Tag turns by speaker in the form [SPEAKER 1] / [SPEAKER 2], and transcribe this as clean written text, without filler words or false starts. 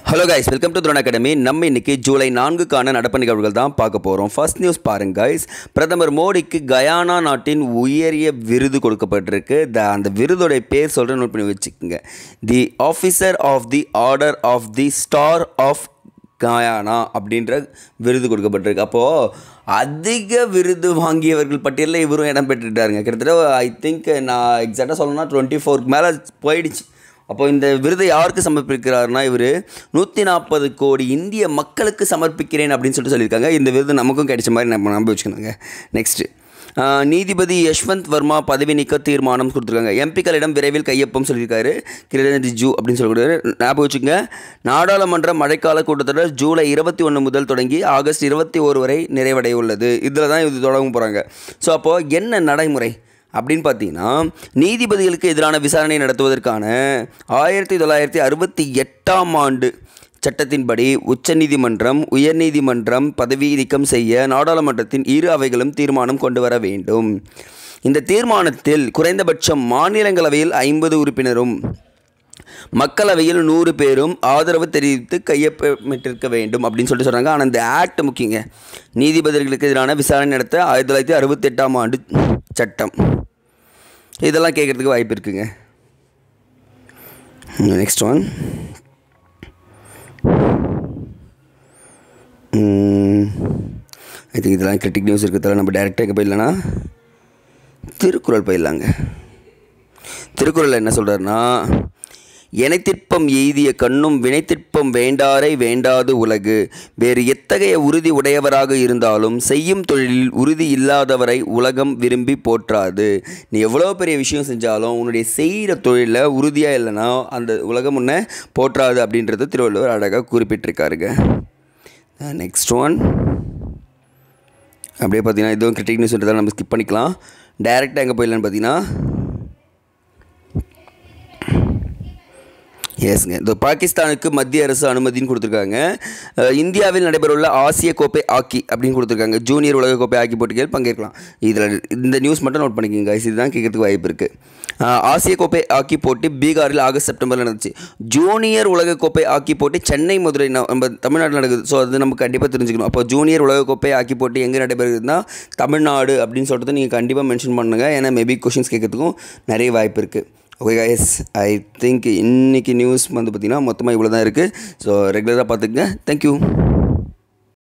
[SPEAKER 1] Hello guys, welcome to Throne Academy. நம்ம இன்னைக்கு July 4க்கான நடப்பு நிகழ்வுகள் தான் பார்க்க போகிறோம். ஃபர்ஸ்ட் நியூஸ் பாருங்க கைஸ். பிரதமர் மோடிக்கு கயானா நாட்டின் உயரிய விருது கொடுக்கப்பட்டிருக்கு. அந்த விருதோடைய பேர் சொல்கிறேன், நோட் பண்ணி வச்சுக்கோங்க. The officer of the order of the star of Guyana அப்படின்ற விருது கொடுக்கப்பட்டிருக்கு. அப்போது அதிக விருது வாங்கியவர்கள் பட்டியலில் இவரும் இடம் பெற்றுட்டாருங்க. கிட்டத்தட்ட ஐ திங்க் நான் எக்ஸாக்டாக சொல்லணும்னா 24க்கு மேலே போயிடுச்சு. அப்போ இந்த விருதை யாருக்கு சமர்ப்பிக்கிறாருன்னா, இவர் 140 கோடி இந்திய மக்களுக்கு சமர்ப்பிக்கிறேன் அப்படின்னு சொல்லியிருக்காங்க. இந்த விருது நமக்கும் கிடைச்ச மாதிரி நம்ம நம்ப வச்சுக்கணுங்க. நெக்ஸ்ட்டு, நீதிபதி யஷ்வந்த் வர்மா பதவி நீக்க தீர்மானம் கொடுத்துருக்காங்க. எம்பிக்களிடம் விரைவில் கையொப்பம் சொல்லியிருக்காரு கிரண் ரிஜிஜு அப்படின்னு சொல்லக்கூடாது, ஞாபகம் வச்சுக்கோங்க. நாடாளுமன்ற மழைக்கால கூட்டத்தொடர் ஜூலை 21 முதல் தொடங்கி ஆகஸ்ட் 21 வரை நிறைவடைய உள்ளது. இதில் தான் இது தொடங்க போகிறாங்க. ஸோ அப்போது என்ன நடைமுறை அப்படின்னு பார்த்தீங்கன்னா, நீதிபதிகளுக்கு எதிரான விசாரணை நடத்துவதற்கான 1968ஆம் ஆண்டு சட்டத்தின்படி உச்சநீதிமன்றம் உயர்நீதிமன்றம் பதவி நீக்கம் செய்ய நாடாளுமன்றத்தின் இரு அவைகளும் தீர்மானம் கொண்டு வர வேண்டும். இந்த தீர்மானத்தில் குறைந்தபட்சம் மாநிலங்களவையில் 50 உறுப்பினரும் மக்களவையில் 100 பேரும் ஆதரவு தெரிவித்து கையொப்பமிட்டிருக்க வேண்டும் அப்படின்னு சொல்கிறாங்க. ஆனால் இந்த ஆக்ட் முக்கியங்க. நீதிபதிகளுக்கு எதிரான விசாரணை நடத்த 1968ஆம் ஆண்டு சட்டம். இதெல்லாம் கேட்குறதுக்கு வாய்ப்பு இருக்குங்க. நெக்ஸ்ட் ஒன், ஐ திங்க் இதெல்லாம் கிரிட்டிக் நியூஸ் இருக்கிறதால நம்ம டைரெக்டாக எங்கே போயிடலான்னா திருக்குறள் போயிடலாங்க. திருக்குறள் என்ன சொல்கிறாருன்னா, எனைத்திற்பம் எய்திய கண்ணும் வினைத்திற்பம் வேண்டாரை வேண்டாது உலகு. வேறு எத்தகைய உறுதி உடையவராக இருந்தாலும் செய்யும் தொழிலில் உறுதி இல்லாதவரை உலகம் விரும்பி போற்றாது. நீ எவ்வளோ பெரிய விஷயம் செஞ்சாலும் உன்னுடைய செய்கிற தொழிலில் உறுதியாக இல்லைன்னா அந்த உலகம் உன்னை போற்றாது அப்படின்றது திருவள்ளுவர் அழகாக குறிப்பிட்டிருக்காருங்க. நெக்ஸ்ட் ஒன், அப்படியே பார்த்தீங்கன்னா இதுவும் கிரிட்டிக் நியூஸ்ன்றதால நம்ம ஸ்கிப் பண்ணிக்கலாம். டைரெக்டாக எங்கே போயிடலான்னு பார்த்தீங்கன்னா, எஸ்ங்க, இந்த பாகிஸ்தானுக்கு மத்திய அரசு அனுமதின்னு கொடுத்துருக்காங்க. இந்தியாவில் நடைபெறவுள்ள ஆசிய கோப்பை ஹாக்கி அப்படின்னு கொடுத்துருக்காங்க. ஜூனியர் உலக கோப்பை ஹாக்கி போட்டிகள் பங்கேற்கலாம். இதில் இந்த நியூஸ் மட்டும் நோட் பண்ணிக்கோங்க கைஸ், இதுதான் கேட்கறதுக்கு வாய்ப்பு இருக்குது. ஆசிய கோப்பை ஹாக்கி போட்டி பீகாரில் ஆகஸ்ட் செப்டம்பரில் நடந்துச்சு. ஜூனியர் உலக கோப்பை ஹாக்கி போட்டி சென்னை மதுரை நம்ம தமிழ்நாட்டில் நடக்குது. ஸோ அது நம்ம கண்டிப்பாக தெரிஞ்சுக்கணும். அப்போ ஜூனியர் உலக கோப்பை ஹாக்கி போட்டி எங்கே நடைபெறுதுன்னா தமிழ்நாடு அப்படின்னு சொல்லிட்டு நீங்கள் கண்டிப்பாக மென்ஷன் பண்ணுங்கள். ஏன்னா மேபி கொஷின்ஸ் கேட்கறதுக்கும் நிறைய வாய்ப்பு இருக்குது. ஓகே கைஸ், ஐ திங்க் இன்றைக்கி நியூஸ் வந்து பார்த்திங்கன்னா மொத்தமாக இவ்வளோ தான் இருக்குது. ஸோ ரெகுலராக பார்த்துக்குங்க. தேங்க்யூ.